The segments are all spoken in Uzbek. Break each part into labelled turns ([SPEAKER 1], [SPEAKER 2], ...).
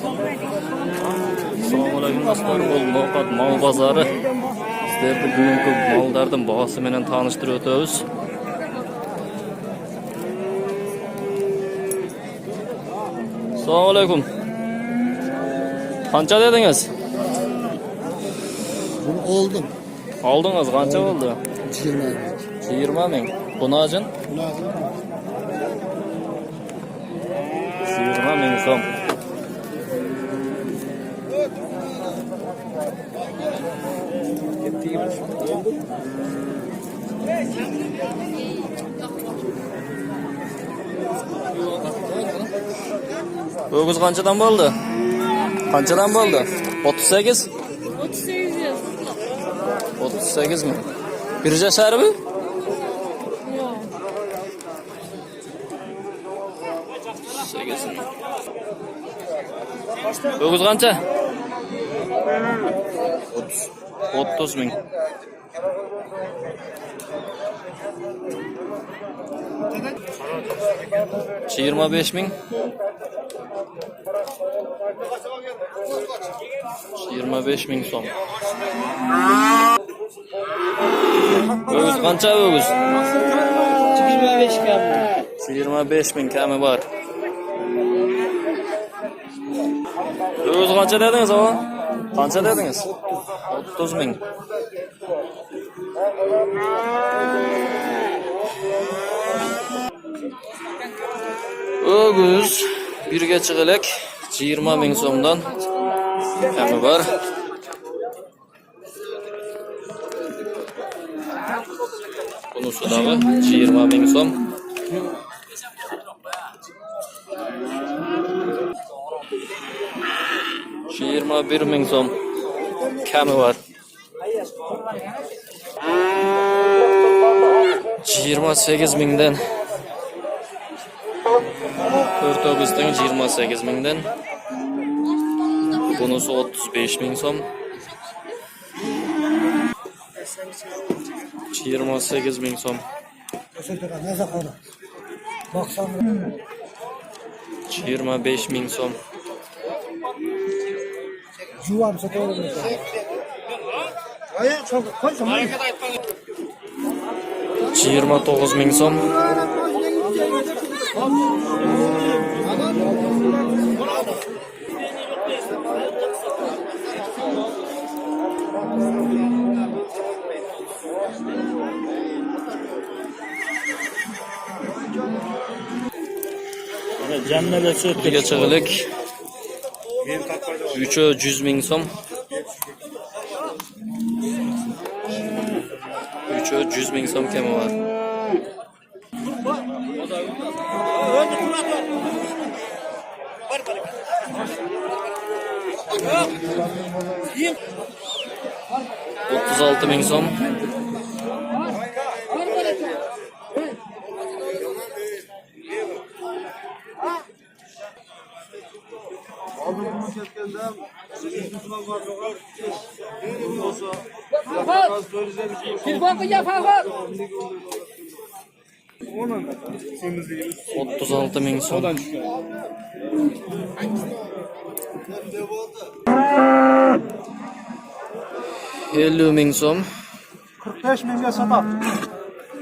[SPEAKER 1] Assalomu alaykum do'stlar. Bu No'qat mol bozori. Sizlarga bugungi mollarning bahosi bilan tanishtirib o'tamiz. Assalomu alaykum. Qancha dedingiz?
[SPEAKER 2] Bunu oldim.
[SPEAKER 1] Oldingiz qancha bo'ldi?
[SPEAKER 2] 20
[SPEAKER 1] ming. Bunajin? 20 ming so'm. O'g'iz qanchadan bo'ldi? Qanchadan bo'ldi? 38? 38 mi? Birja shahri mi?
[SPEAKER 3] Yo'q.
[SPEAKER 1] 8 mi? O'g'iz qancha? 30 ming. Yirmi besh ming. 25 ming so'm. O'g'iz qancha o'g'iz?
[SPEAKER 3] 25 kami.
[SPEAKER 1] 25 ming kami bor. O'g'iz qancha dedingiz o? Qancha dedingiz? 30 ming. O'g'iz birga chiqilak 20 ming so'mdan kami bor. Bunisi dağı 20 ming so'm. Şu 21 ming so'm kami var. 28 mingdan. O'rtog'izdan 28 mingdan. Bunisi 35 ming so'm. 28 ming so'm. 25 ming so'm. 29 ming so'm. Birga chiqilak 300 ming so'm. 300 ming so'm kami var. Otuz altı ming so'm. Otuz altı ming so'm. 50 ming so'm.
[SPEAKER 2] 45 mingga sotar.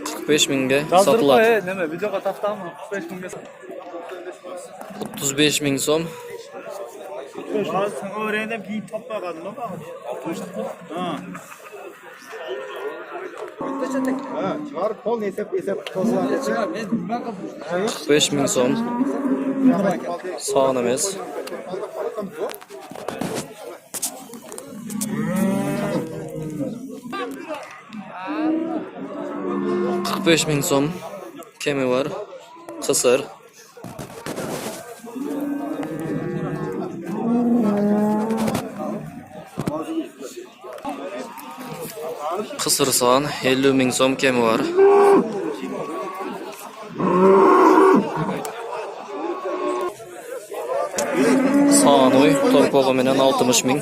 [SPEAKER 1] 45 mingga sotiladi.
[SPEAKER 2] Nima, videoga taftami? 45 mingga.
[SPEAKER 1] 35 ming so'm.
[SPEAKER 2] Sen o'raydan keyin topmaganmi? Ha. Ha, chiqarib qol esab qo'zg'aladi.
[SPEAKER 1] 45 ming so'm. Sonimiz. Beş ming so'm kemi var. Qisir. Qisir son 50 ming so'm kemi var. Sanoy torpog'i bilan 60 ming.